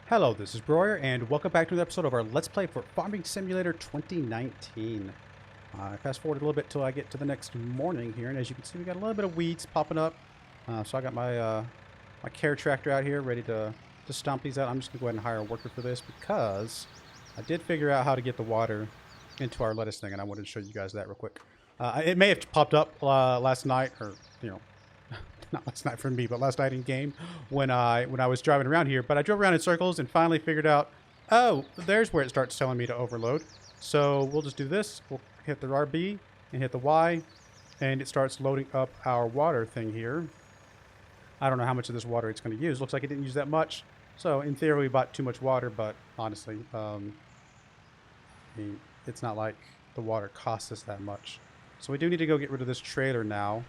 Hello, this is Broyar, and welcome back to another episode of our Let's Play for Farming Simulator 2019. I fast forward a little bit till I get to the next morning here, and as you can see, we got a little bit of weeds popping up. So I got my care tractor out here ready to stomp these out. I'm just gonna go ahead and hire a worker for this because I did figure out how to get the water into our lettuce thing, and I wanted to show you guys that real quick. It may have popped up last night, or you know, not last night for me, but last night in game when I was driving around here. But I drove around in circles and finally figured out, oh, there's where it starts telling me to overload. So we'll just do this. We'll hit the RB and hit the Y, and it starts loading up our water thing here. I don't know how much of this water it's going to use. Looks like it didn't use that much. So in theory, we bought too much water, but honestly, I mean, it's not like the water costs us that much. So we do need to go get rid of this trailer now.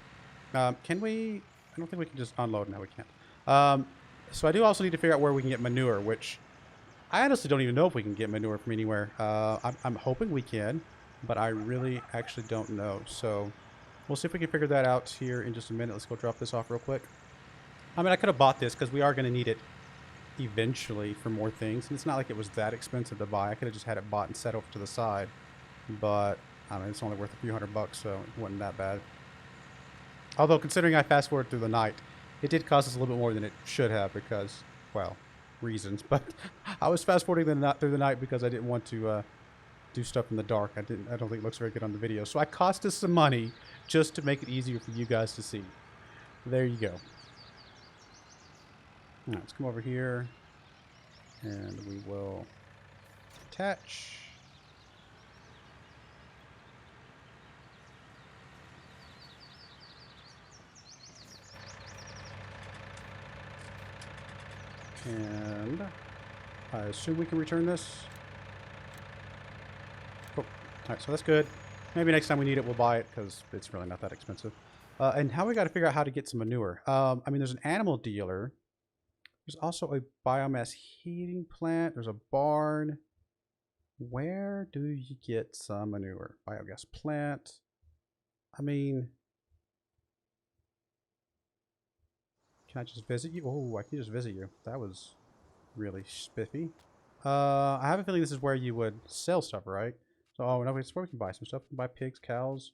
Can we? I don't think we can just unload. No, we can't. So I do also need to figure out where we can get manure, which I honestly don't even know if we can get manure from anywhere. I'm hoping we can, but I really actually don't know. So we'll see if we can figure that out here in just a minute. Let's go drop this off real quick. I mean, I could have bought this because we are going to need it eventually for more things. And it's not like it was that expensive to buy. I could have just had it bought and set over to the side. But, I mean, it's only worth a few $100, so it wasn't that bad. Although, considering I fast forward through the night, it did cost us a little bit more than it should have because, well, reasons. But I was fast forwarding through the night because I didn't want to do stuff in the dark. I don't think it looks very good on the video. So I cost us some money just to make it easier for you guys to see. There you go. All right, let's come over here and we will attach. And I assume we can return this. Oh, alright, so that's good. Maybe next time we need it, we'll buy it because it's really not that expensive. And now we got to figure out how to get some manure. I mean, there's an animal dealer. There's also a biomass heating plant. There's a barn. Where do you get some manure? Biogas plant. I mean, can I just visit you? Oh, I can just visit you. That was really spiffy. I have a feeling this is where you would sell stuff, right? So, oh, no, it's where we can buy some stuff. We can buy pigs, cows,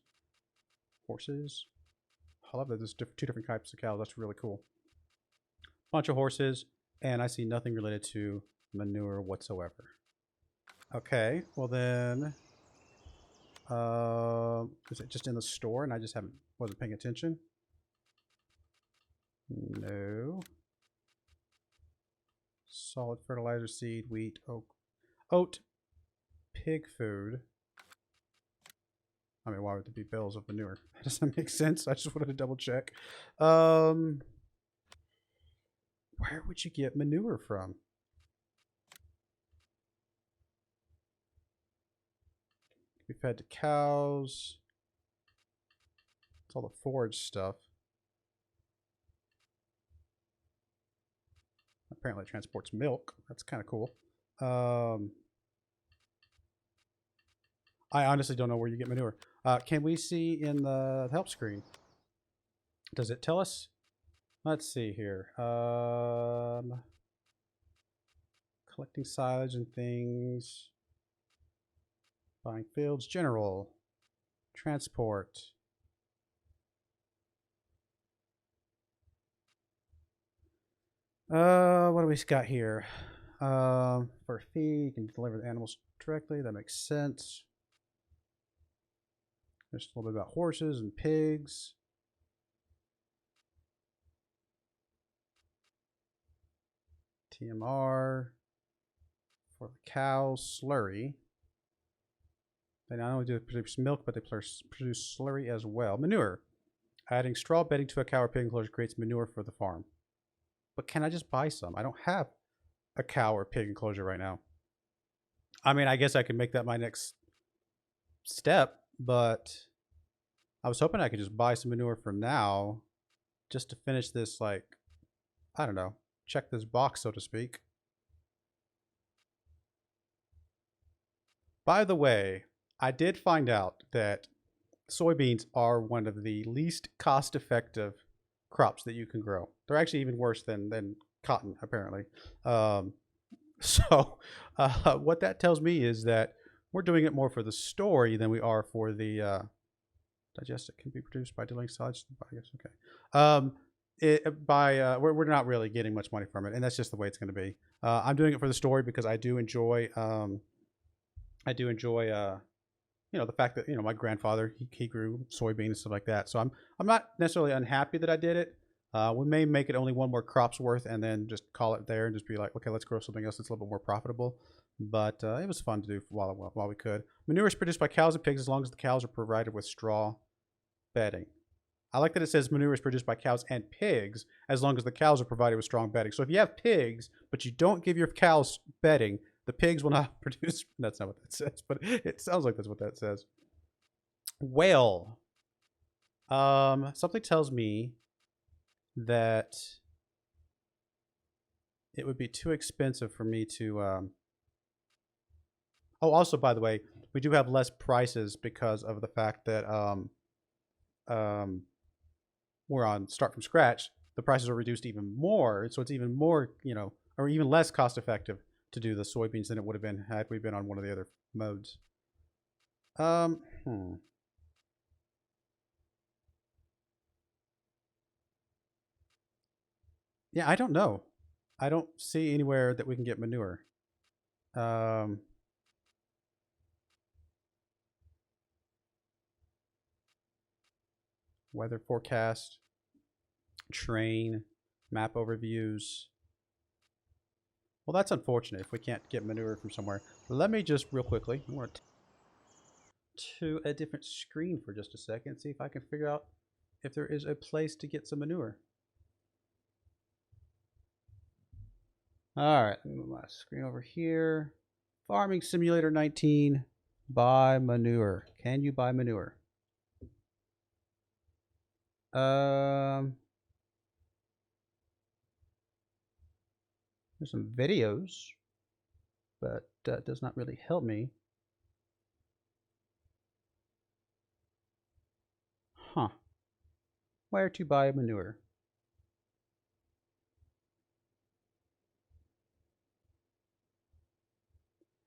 horses. I love that there's two different types of cows. That's really cool. Bunch of horses, and I see nothing related to manure whatsoever. Okay, well then, is it just in the store and I just wasn't paying attention? No. Solid fertilizer, seed, wheat, oat, pig food. I mean, why would there be bales of manure? Does that make sense? I just wanted to double check. Where would you get manure from? Be fed to cows. It's all the forage stuff. Apparently it transports milk. That's kind of cool. I honestly don't know where you get manure. Can we see in the help screen? Does it tell us? Let's see here. Collecting silage and things. Buying fields. General. Transport. What do we got here? For a fee, you can deliver the animals directly. That makes sense. There's a little bit about horses and pigs. TMR for the cows, slurry. They not only do produce milk, but they produce slurry as well. Manure. Adding straw bedding to a cow or pig enclosure creates manure for the farm. But can I just buy some? I don't have a cow or pig enclosure right now. I mean, I guess I could make that my next step, but I was hoping I could just buy some manure for now just to finish this, like, I don't know, check this box, so to speak. By the way, I did find out that soybeans are one of the least cost-effective crops that you can grow. They're actually even worse than cotton, apparently. So what that tells me is that we're doing it more for the story than we are for the digestive. Can be produced by delaying solids. I guess okay. We're not really getting much money from it, and that's just the way it's going to be. I'm doing it for the story because I do enjoy the fact that my grandfather he grew soybeans and stuff like that. So I'm not necessarily unhappy that I did it. We may make it only one more crop's worth and then just call it there and just be like, okay, let's grow something else that's a little bit more profitable. But it was fun to do while we could. Manure is produced by cows and pigs as long as the cows are provided with straw bedding. I like that it says manure is produced by cows and pigs as long as the cows are provided with strong bedding. So if you have pigs, but you don't give your cows bedding, the pigs will not produce. That's not what that says, but it sounds like that's what that says. Well, something tells me that it would be too expensive for me to. Oh, also, by the way, we do have less prices because of the fact that um, we're on start from scratch. The prices are reduced even more, so it's even more, or even less cost effective to do the soybeans than it would have been had we been on one of the other modes. Um, hmm. Yeah, I don't know. I don't see anywhere that we can get manure. Um, Weather forecast, train, map overviews. Well, that's unfortunate if we can't get manure from somewhere. Let me just real quickly, I want to a different screen for just a second, see if I can figure out if there is a place to get some manure. All right, let me move my screen over here. Farming Simulator 19, buy manure. Can you buy manure? There's some videos, but that does not really help me. Huh. Where to buy manure?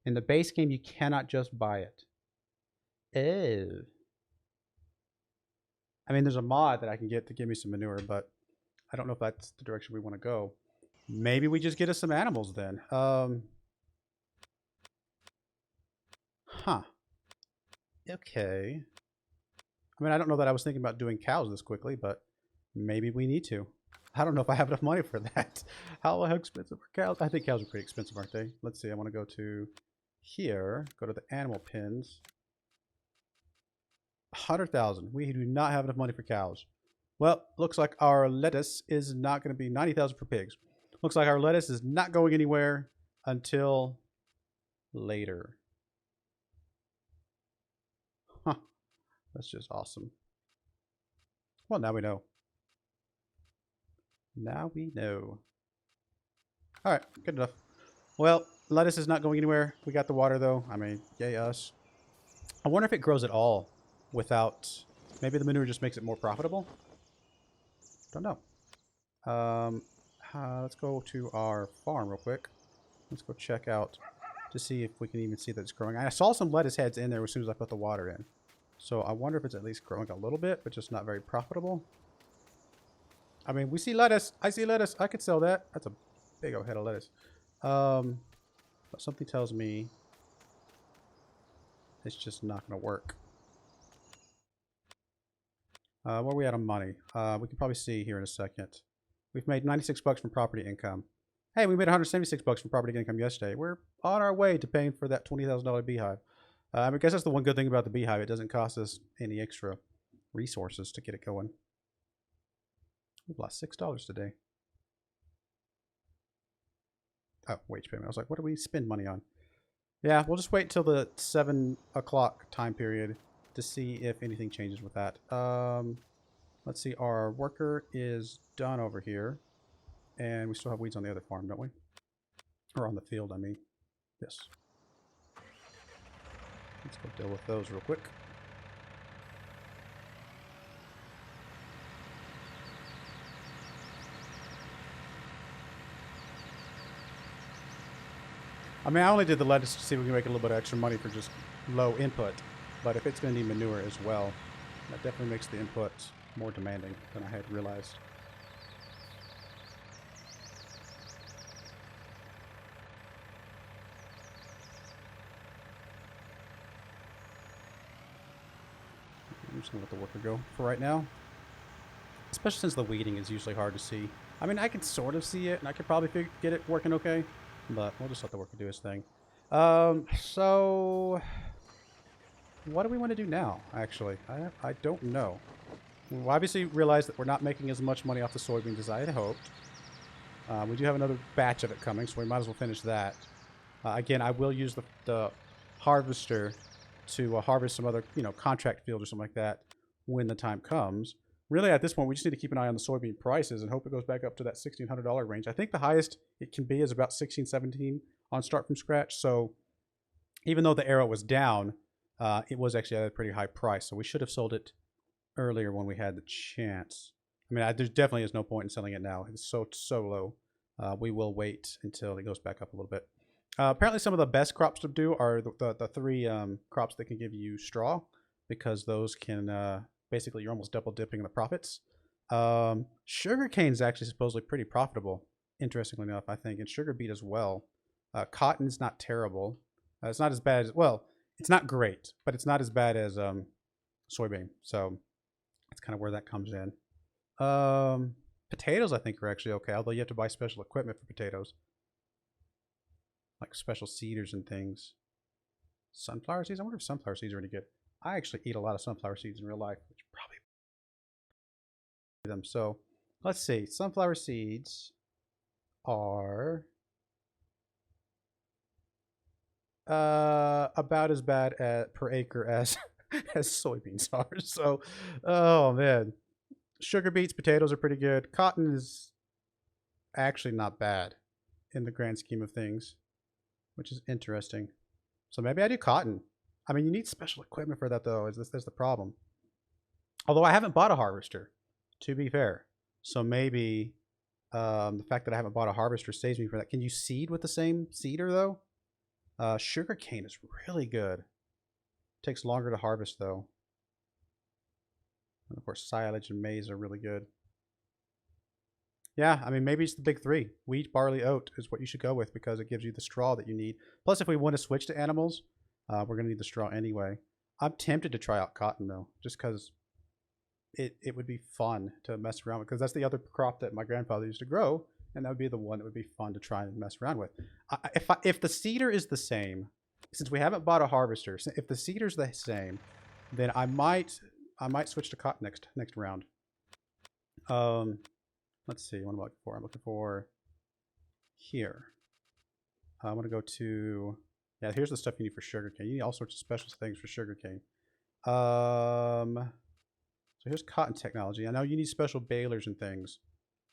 In the base game, you cannot just buy it. Oh. I mean, there's a mod that I can get to give me some manure, but I don't know if that's the direction we want to go. Maybe we just get us some animals then. Huh. Okay. I mean, I don't know that I was thinking about doing cows this quickly, but maybe we need to. I don't know if I have enough money for that. How expensive are cows? I think cows are pretty expensive, aren't they? Let's see. I want to go to here. Go to the animal pins. 100,000. We do not have enough money for cows. Well, looks like our lettuce is not going to be 90,000 for pigs. Looks like our lettuce is not going anywhere until later. Huh. That's just awesome. Well, now we know. Now we know. All right, good enough. Well, lettuce is not going anywhere. We got the water, though. I mean, yay us. I wonder if it grows at all without... Maybe the manure just makes it more profitable? Don't know. Let's go to our farm real quick. Let's go check out to see if we can even see that it's growing. I saw some lettuce heads in there as soon as I put the water in. So I wonder if it's at least growing a little bit, but just not very profitable. I mean, we see lettuce. I see lettuce. I could sell that. That's a big old head of lettuce. But something tells me it's just not going to work. Where are we at on money? We can probably see here in a second. We've made 96 bucks from property income. Hey, we made 176 bucks from property income yesterday. We're on our way to paying for that $20,000 beehive. I guess that's the one good thing about the beehive. It doesn't cost us any extra resources to get it going. We've lost $6 today. Oh, wage payment. I was like, what do we spend money on? Yeah, we'll just wait till the 7 o'clock time period to see if anything changes with that. Let's see. Our worker is done over here. And we still have weeds on the other farm, don't we? Or on the field, I mean. Yes. Let's go deal with those real quick. I mean, I only did the lettuce to see if we can make a little bit of extra money for just low input. But if it's going to need manure as well, that definitely makes the input more demanding than I had realized. I'm just going to let the worker go for right now. Especially since the weeding is usually hard to see. I mean, I can sort of see it, and I could probably get it working okay. But we'll just let the worker do his thing. So what do we want to do now, actually? I don't know. We obviously realized that we're not making as much money off the soybeans as I had hoped. We do have another batch of it coming, so we might as well finish that. Again, I will use the harvester to harvest some other, contract field or something like that when the time comes. Really, at this point, we just need to keep an eye on the soybean prices and hope it goes back up to that $1,600 range. I think the highest it can be is about $1,617 $17 on Start From Scratch. So even though the arrow was down, it was actually at a pretty high price. So we should have sold it earlier when we had the chance. I mean, there definitely is no point in selling it now. It's so low. We will wait until it goes back up a little bit. Apparently, some of the best crops to do are the three crops that can give you straw, because those can basically, you're almost double dipping the profits. Sugarcane is actually supposedly pretty profitable, interestingly enough, I think, and sugar beet as well. Cotton is not terrible. It's not as bad as, well, it's not great, but it's not as bad as soybean. So that's kind of where that comes in. Potatoes, I think, are actually okay, although you have to buy special equipment for potatoes, like special seeders and things. Sunflower seeds? I wonder if sunflower seeds are any good. I actually eat a lot of sunflower seeds in real life, which probably them. So let's see. Sunflower seeds are about as bad per acre as as soybeans are. So, oh man, sugar beets, potatoes are pretty good. Cotton is actually not bad in the grand scheme of things, which is interesting. So maybe I do cotton. I mean, you need special equipment for that, though. That's the problem. Although I haven't bought a harvester, to be fair. So maybe the fact that I haven't bought a harvester saves me for that. Can you seed with the same seeder, though? Sugar cane is really good. Takes longer to harvest, though. And of course, silage and maize are really good. Yeah, I mean, maybe it's the big three. Wheat, barley, oat is what you should go with, because it gives you the straw that you need. Plus, if we want to switch to animals, we're going to need the straw anyway. I'm tempted to try out cotton, though, just because it would be fun to mess around with, because that's the other crop that my grandfather used to grow, and that would be the one that would be fun to try and mess around with. If the seeder is the same, since we haven't bought a harvester, if the seeder's the same, then I might switch to cotton next round. Let's see what I'm looking for. I'm looking for here. I'm gonna go to, yeah, here's the stuff you need for sugarcane. You need all sorts of special things for sugarcane. So here's cotton technology. I know you need special balers and things,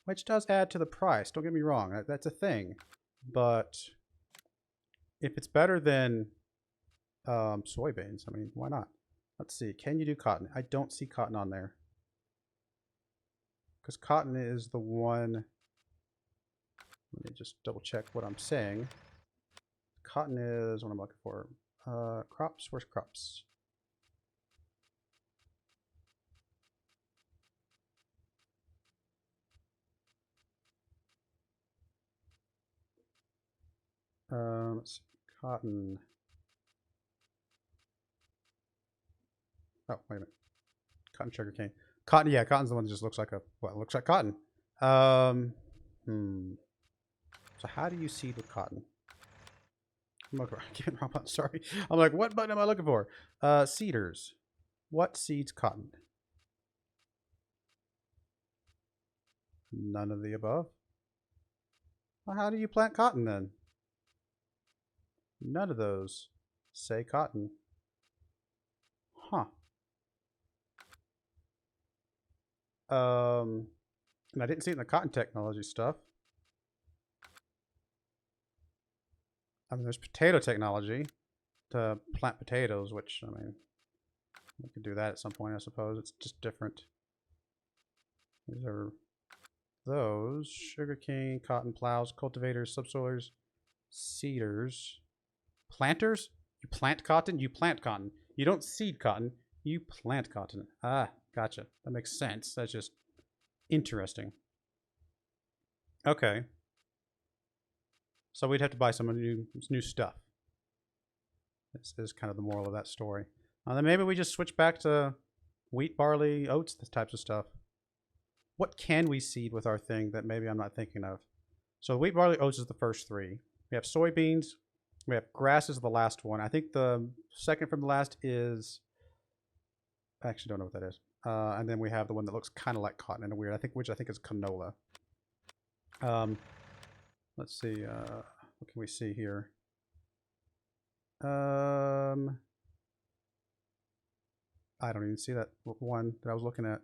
which does add to the price. Don't get me wrong, that's a thing. But if it's better than soybeans, I mean, why not? Let's see. Can you do cotton? I don't see cotton on there, because cotton is the one. Let me just double check what I'm saying. Cotton is what I'm looking for. Crops. Where's crops? Let's see. Cotton. Oh, wait a minute. Cotton sugar cane. Cotton, yeah, cotton's the one that just looks like a, well, it looks like cotton. So how do you seed with cotton? I'm looking, sorry. I'm like, what button am I looking for? Seeders. What seeds cotton? None of the above. Well, how do you plant cotton then? None of those say cotton. Huh. And I didn't see it in the cotton technology stuff. I mean, there's potato technology to plant potatoes, which, I mean, we could do that at some point, I suppose. It's just different. These are those. Sugarcane, cotton plows, cultivators, subsoilers, seeders. Planters? You plant cotton? You plant cotton. You don't seed cotton. You plant cotton. Ah, gotcha. That makes sense. That's just interesting. Okay. So we'd have to buy some new stuff. This is kind of the moral of that story. Then maybe we just switch back to wheat, barley, oats, this types of stuff. What can we seed with our thing that maybe I'm not thinking of? So wheat, barley, oats is the first three. We have soybeans. We have grass is the last one. I think the second from the last is... I actually don't know what that is. And then we have the one that looks kind of like cotton in a weird, which I think is canola. Let's see. What can we see here? I don't even see that one that I was looking at.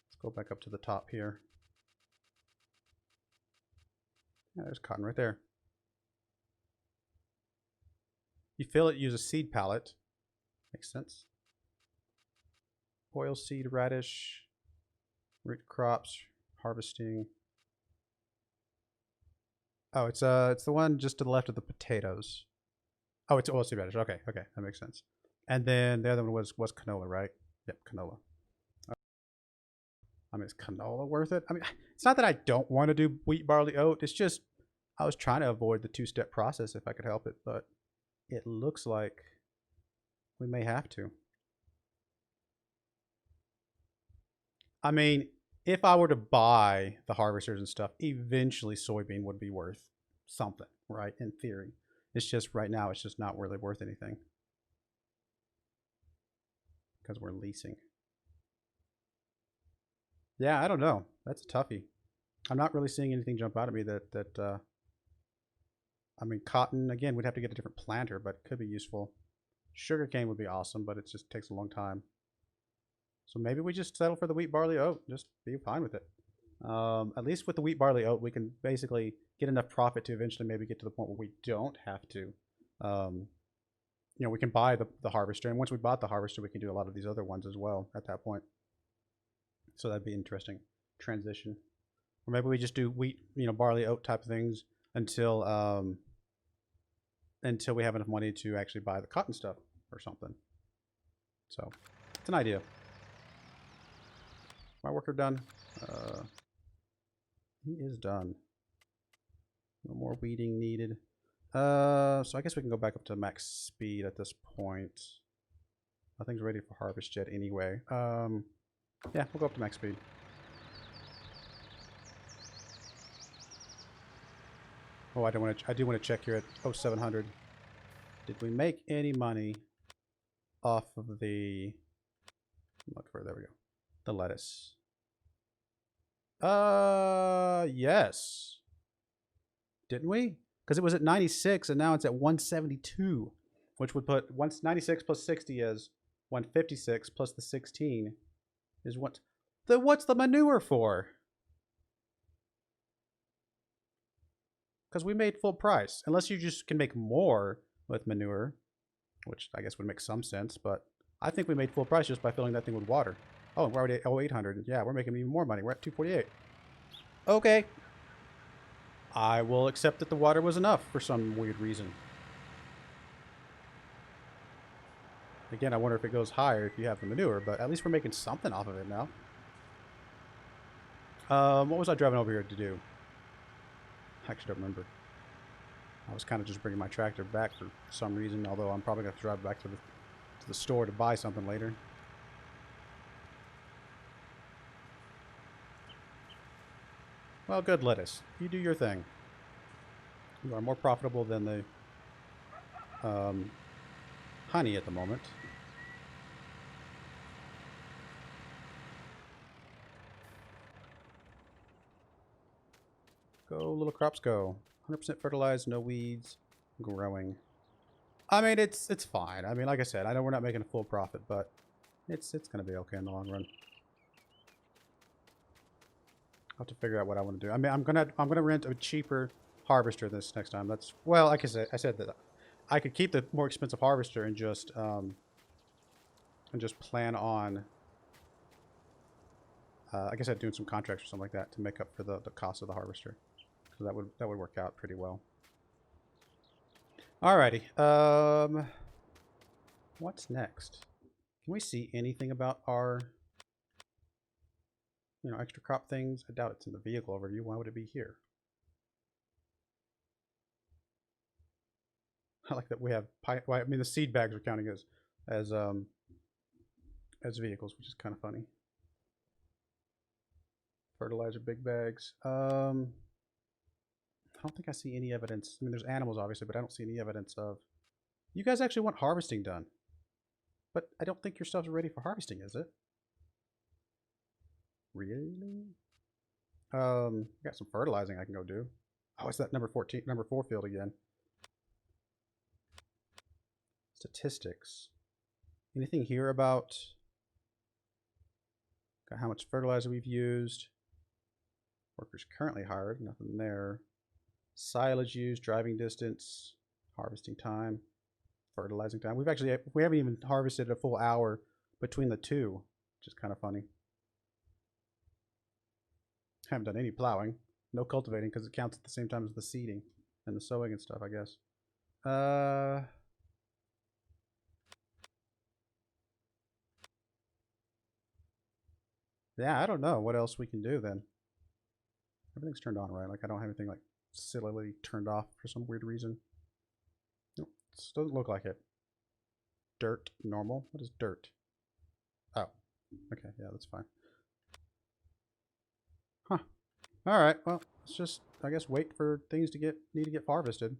Let's go back up to the top here. Yeah, there's cotton right there. You fill it, use a seed pallet. Makes sense. Oilseed, radish, root crops, harvesting. Oh, it's the one just to the left of the potatoes. Oh, it's oilseed radish. Okay, okay, that makes sense. And then the other one was canola, right? Yep, canola. I mean, is canola worth it? I mean, it's not that I don't want to do wheat, barley, oat. It's just I was trying to avoid the two-step process if I could help it, but it looks like we may have to. I mean, if I were to buy the harvesters and stuff, eventually soybean would be worth something, right? In theory. It's just right now, it's just not really worth anything because we're leasing. Yeah, I don't know. That's a toughie. I'm not really seeing anything jump out at me that I mean, cotton, again, we'd have to get a different planter, but it could be useful. Sugarcane would be awesome, but it just takes a long time. So maybe we just settle for the wheat, barley, oat. Just be fine with it. At least with the wheat, barley, oat, we can basically get enough profit to eventually maybe get to the point where we don't have to. You know, we can buy the harvester, and once we bought the harvester, we can do a lot of these other ones as well at that point. So that'd be interesting transition. Or maybe we just do wheat, you know, barley, oat type of things until we have enough money to actually buy the cotton stuff or something. So it's an idea. My worker done. He is done. No more weeding needed. So I guess we can go back up to max speed at this point. Nothing's ready for harvest yet anyway. Yeah, we'll go up to max speed. Oh, I do want to check here at 0700. Did we make any money off of the... Look for, there we go. The lettuce. Yes. Didn't we? Because it was at 96 and now it's at 172, which would put 96 plus 60 is 156 plus the 16 is what? What's the manure for? Because we made full price. Unless you just can make more with manure, which I guess would make some sense, but I think we made full price just by filling that thing with water. Oh, we're already at 0800. Yeah, we're making even more money. We're at 248. Okay. I will accept that the water was enough for some weird reason. Again, I wonder if it goes higher if you have the manure, but at least we're making something off of it now. What was I driving over here to do? I actually don't remember. I was kind of just bringing my tractor back for some reason, although I'm probably going to drive back to the store to buy something later. Well, good lettuce. You do your thing. You are more profitable than the honey at the moment. Go, little crops, go. 100% fertilized, no weeds, growing. I mean, it's fine. I mean, like I said, I know we're not making a full profit, but it's going to be okay in the long run. I'll have to figure out what I want to do. I mean, I'm gonna rent a cheaper harvester this next time. That's, well, like I said that I could keep the more expensive harvester and just plan on like I said, doing some contracts or something like that to make up for the cost of the harvester. So that would work out pretty well. Alrighty. What's next? Can we see anything about our, extra crop things? I doubt it's in the vehicle overview. Why would it be here? I like that we have well, I mean, the seed bags are counting as vehicles, which is kind of funny. Fertilizer big bags. I don't think I see any evidence. I mean, there's animals obviously, but I don't see any evidence of. You guys actually want harvesting done, but I don't think your stuff's ready for harvesting, is it? Really? Got some fertilizing I can go do. Oh, it's that number 14, number 4 field again. Statistics. Anything here about how much fertilizer we've used? Workers currently hired, nothing there. Silage used, driving distance, harvesting time, fertilizing time. We haven't even harvested a full hour between the two, which is kind of funny. Haven't done any plowing, no cultivating because it counts at the same time as the seeding and the sowing and stuff, I guess. Yeah, I don't know what else we can do then. Everything's turned on, right? Like I don't have anything like sillily turned off for some weird reason. Nope, this doesn't look like it. Dirt, normal. What is dirt? Oh, okay, yeah, that's fine. Huh. All right. Well, let's just, I guess, wait for things to need to get harvested.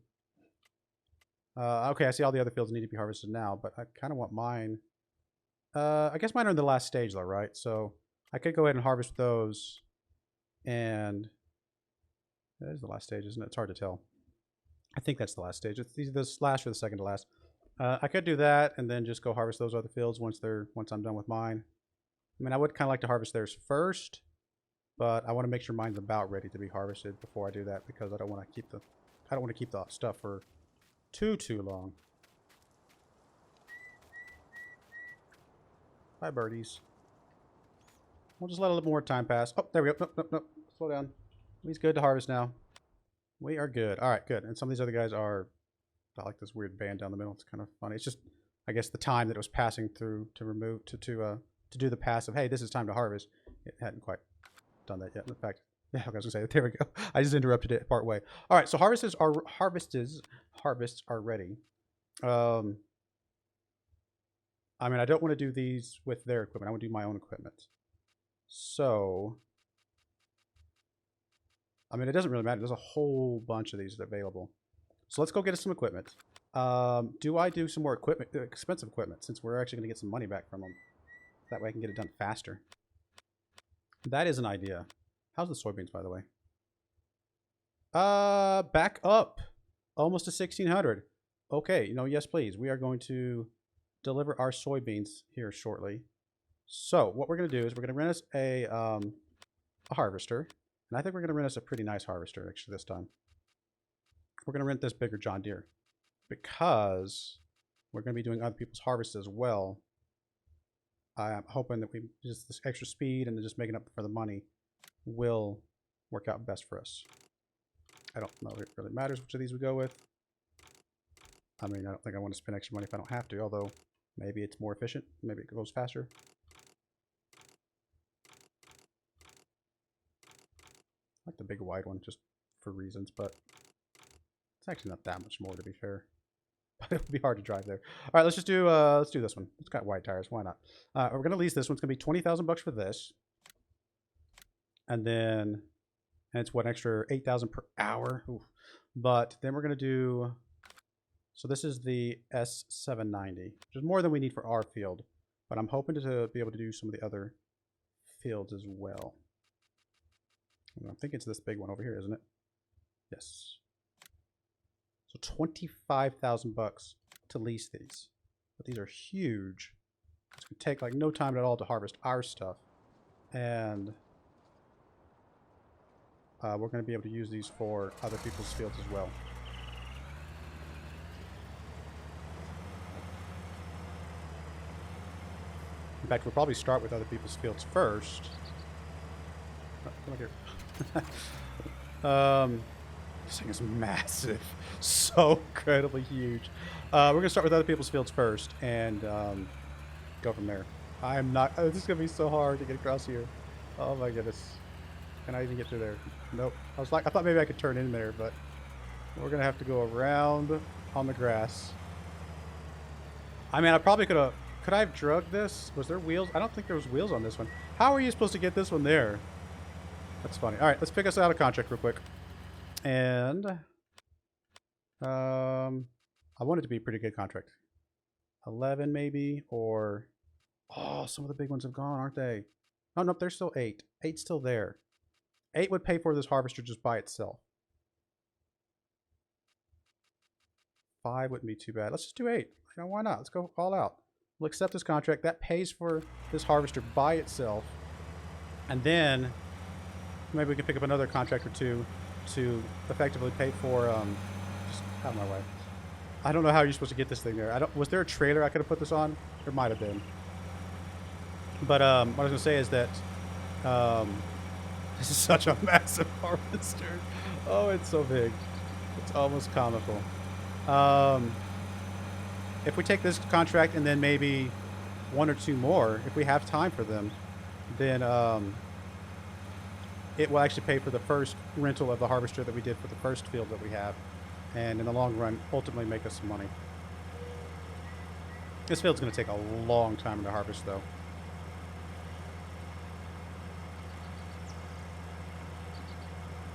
Okay, I see all the other fields need to be harvested now, but I kind of want mine. I guess mine are in the last stage though, right? So I could go ahead and harvest those, and that is the last stage, isn't it? It's hard to tell. I think that's the last stage. It's either the last or the second to last. I could do that and then just go harvest those other fields once I'm done with mine. I mean, I would kind of like to harvest theirs first, but I want to make sure mine's about ready to be harvested before I do that because I don't want to keep the stuff for too long. Bye, birdies. We'll just let a little more time pass. Oh, there we go. Nope. Slow down. He's good to harvest now. We are good. All right, good. And some of these other guys are like this weird band down the middle. It's kind of funny. It's just, I guess, the time that it was passing through to do the pass of, hey, this is time to harvest. It hadn't quite done that yet. In fact, yeah, I was gonna say, there we go. I just interrupted it part way. All right, so harvests are ready. I mean, I don't want to do these with their equipment. I want to do my own equipment. So, I mean, it doesn't really matter. There's a whole bunch of these available. So let's go get us some equipment. Do I do some more equipment, expensive equipment, since we're actually going to get some money back from them? That way I can get it done faster. That is an idea. How's the soybeans, by the way? Back up. Almost to 1,600. Okay, yes, please. We are going to deliver our soybeans here shortly. So what we're going to do is we're going to rent us a harvester. And I think we're going to rent us a pretty nice harvester, actually, this time. We're going to rent this bigger John Deere because we're going to be doing other people's harvests as well. I'm hoping that just this extra speed and just making up for the money will work out best for us. I don't know if it really matters which of these we go with. I mean, I don't think I want to spend extra money if I don't have to, although maybe it's more efficient. Maybe it goes faster. I like the big wide one just for reasons, but it's actually not that much more, to be fair. But it would be hard to drive there. All right, let's do this one. It's got wide tires. Why not? We're gonna lease this one. It's gonna be $20,000 for this, and it's what, an extra 8,000 per hour. Oof. But then we're gonna do. So this is the S790, which is more than we need for our field, but I'm hoping to be able to do some of the other fields as well. I think it's this big one over here, isn't it? Yes. So $25,000 to lease these, but these are huge. It's gonna take like no time at all to harvest our stuff, and we're gonna be able to use these for other people's fields as well. In fact, we'll probably start with other people's fields first. Oh, come on here. This thing is massive. So incredibly huge. We're going to start with other people's fields first and go from there. I am not... Oh, this is going to be so hard to get across here. Oh my goodness. Can I even get through there? Nope. I thought maybe I could turn in there, but we're going to have to go around on the grass. I mean, I probably could have... Could I have drugged this? Was there wheels? I don't think there was wheels on this one. How are you supposed to get this one there? That's funny. All right, let's pick us out a contract real quick. And I want it to be a pretty good contract. 11 maybe, or oh, some of the big ones have gone, aren't they? Oh, nope, there's still 8. 8's still there. 8 would pay for this harvester just by itself. 5 wouldn't be too bad. Let's just do 8. You know, why not? Let's go all out. We'll accept this contract. That pays for this harvester by itself. And then maybe we can pick up another contract or two to effectively pay for, just out of my way. I don't know how you're supposed to get this thing there. Was there a trailer I could have put this on? There might have been. But what I was going to say is that this is such a massive harvester. Oh, it's so big. It's almost comical. If we take this contract and then maybe 1 or 2 more, if we have time for them, then it will actually pay for the first rental of the harvester that we did for the first field that we have. And in the long run, ultimately make us some money. This field's going to take a long time to harvest, though.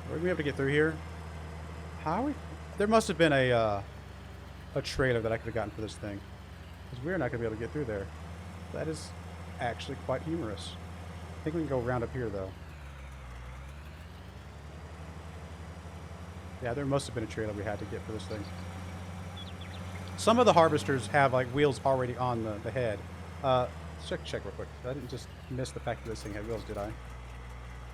Are we going to be able to get through here? How are we? There must have been a trailer that I could have gotten for this thing. Because we're not going to be able to get through there. That is actually quite humorous. I think we can go around up here, though. Yeah, there must have been a trailer we had to get for this thing. Some of the harvesters have like wheels already on the head. Check real quick. I didn't just miss the fact that this thing had wheels, did I?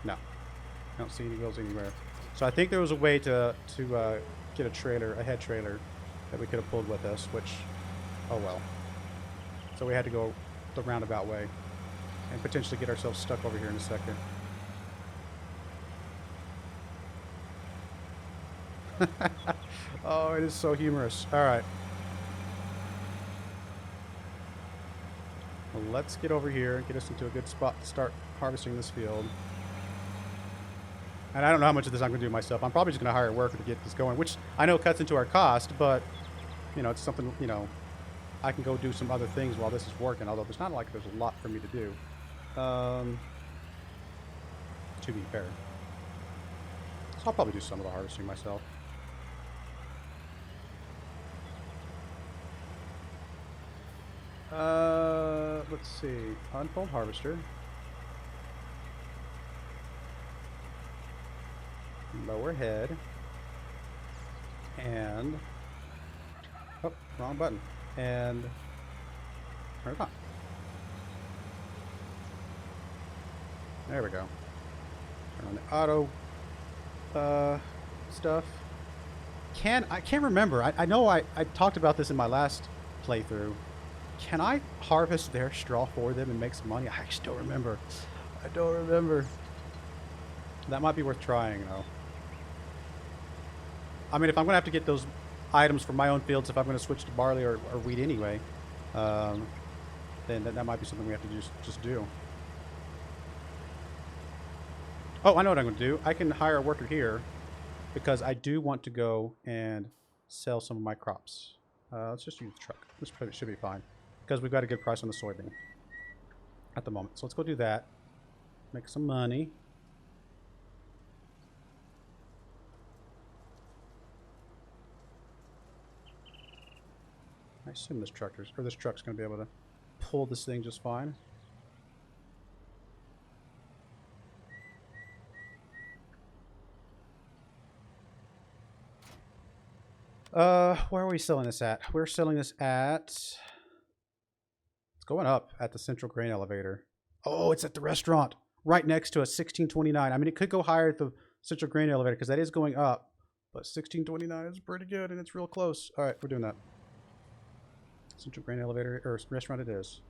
No. I don't see any wheels anywhere. So I think there was a way to get a trailer, a head trailer, that we could have pulled with us, which, oh well. So we had to go the roundabout way and potentially get ourselves stuck over here in a second. Oh, it is so humorous. All right. Well, let's get over here and get us into a good spot to start harvesting this field. And I don't know how much of this I'm going to do myself. I'm probably just going to hire a worker to get this going, which I know cuts into our cost, but, you know, it's something, you know, I can go do some other things while this is working, although there's not like there's a lot for me to do. To be fair. So I'll probably do some of the harvesting myself. Let's see. Unfold harvester. Lower head. And... oh, wrong button. And... turn it on. There we go. Turn on the auto... stuff. I can't remember. I know I talked about this in my last playthrough. Can I harvest their straw for them and make some money? I actually don't remember. I don't remember. That might be worth trying, though. I mean, if I'm going to have to get those items for my own fields, if I'm going to switch to barley or wheat anyway, then that might be something we have to just do. Oh, I know what I'm going to do. I can hire a worker here because I do want to go and sell some of my crops. Let's just use the truck. This probably should be fine because we've got a good price on the soybean at the moment. So let's go do that. Make some money. I assume this truck's going to be able to pull this thing just fine. Where are we selling this at? We're selling this at... it's going up at the Central Grain Elevator. Oh, it's at the restaurant right next to us, 1629. I mean, it could go higher at the Central Grain Elevator because that is going up, but 1629 is pretty good and it's real close. All right, we're doing that. Central Grain Elevator, or restaurant it is.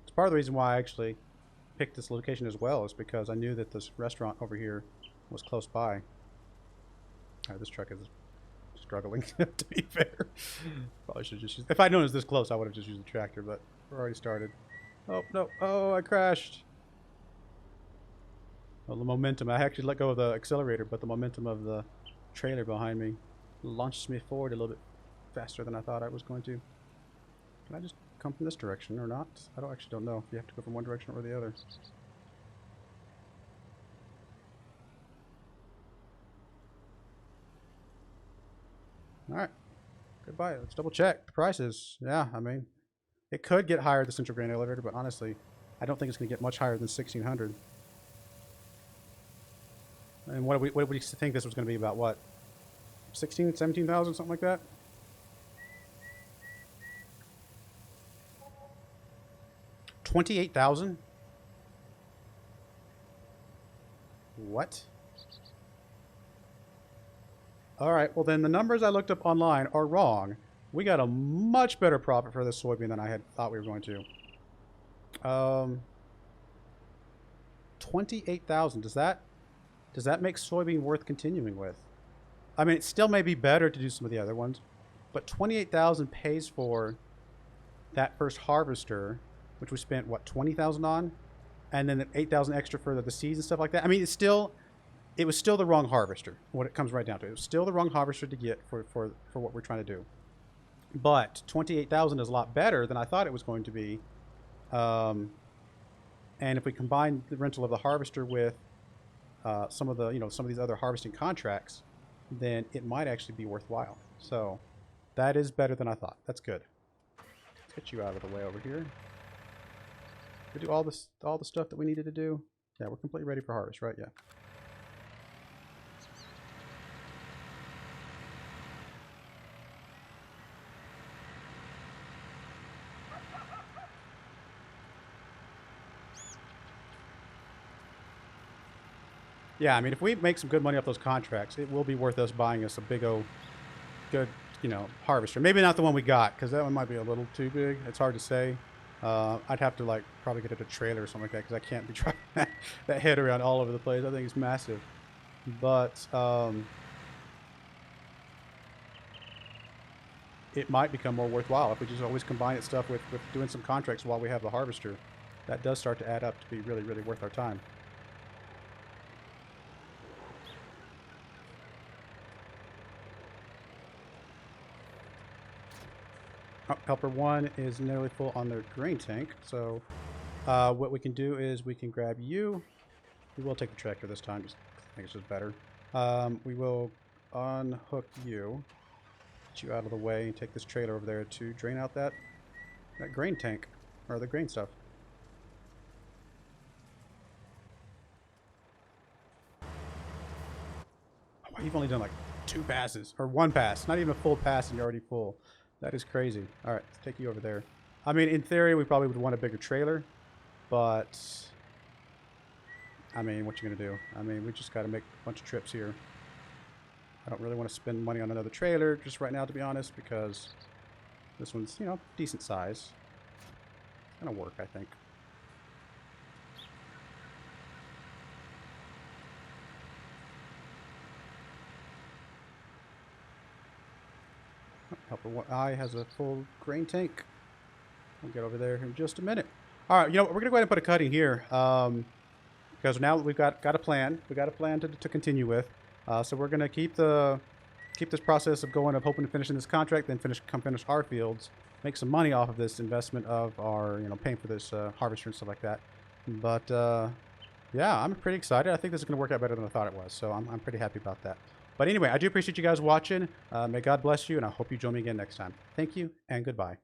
It's part of the reason why I actually picked this location as well, is because I knew that this restaurant over here was close by. All right, this truck is struggling, to be fair. Probably should just use... If I'd known it was this close, I would have just used the tractor, but we're already started. Oh, no. Oh, I crashed. Well, the momentum. I actually let go of the accelerator, but the momentum of the trailer behind me launches me forward a little bit faster than I thought I was going to. Can I just come from this direction or not? I actually don't know if you have to go from one direction or the other. Alright. Goodbye. Let's double check the prices. Yeah, I mean, it could get higher, the central grain elevator, but honestly, I don't think it's going to get much higher than 1,600. And what do we think this was going to be about? What? 16, 17,000, something like that? $28,000? What? Alright, well then the numbers I looked up online are wrong. We got a much better profit for this soybean than I had thought we were going to. 28,000. Does that make soybean worth continuing with? I mean, it still may be better to do some of the other ones, but 28,000 pays for that first harvester, which we spent what, 20,000 on, and then the 8,000 extra for the seeds and stuff like that. I mean, it was still the wrong harvester. What it comes right down to, it was still the wrong harvester to get for what we're trying to do. But 28,000 is a lot better than I thought it was going to be. And if we combine the rental of the harvester with some of these other harvesting contracts, then it might actually be worthwhile. So that is better than I thought. That's good. Let's get you out of the way over here. We do all the stuff that we needed to do. Yeah, we're completely ready for harvest, right? Yeah. Yeah, I mean, if we make some good money off those contracts, it will be worth us buying us a big old, good, harvester. Maybe not the one we got, because that one might be a little too big. It's hard to say. I'd have to, probably get it a trailer or something like that, because I can't be driving that head around all over the place. I think it's massive. But, it might become more worthwhile if we just always combine stuff with doing some contracts while we have the harvester. That does start to add up to be really, really worth our time. Helper 1 is nearly full on their grain tank, so what we can do is we can grab you. We will take the tractor this time, just I think it's just better. We will unhook you, get you out of the way, and take this trailer over there to drain out that grain tank, or the grain stuff. Oh, you've only done like 2 passes, or 1 pass, not even a full pass and you're already full. That is crazy. Alright, let's take you over there. I mean, in theory, we probably would want a bigger trailer, but I mean, what you gonna do? I mean, we just gotta make a bunch of trips here. I don't really want to spend money on another trailer just right now, to be honest, because this one's, decent size. It's gonna work, I think. Helper 1I has a full grain tank. We'll get over there in just a minute. All right, we're going to go ahead and put a cutting here because now that we've got a plan. We got a plan to continue with. So we're going to keep this process of going, of hoping to finish in this contract, then finish our fields, make some money off of this investment of our, paying for this harvester and stuff like that. But yeah, I'm pretty excited. I think this is going to work out better than I thought it was. So I'm pretty happy about that. But anyway, I do appreciate you guys watching. May God bless you, and I hope you join me again next time. Thank you, and goodbye.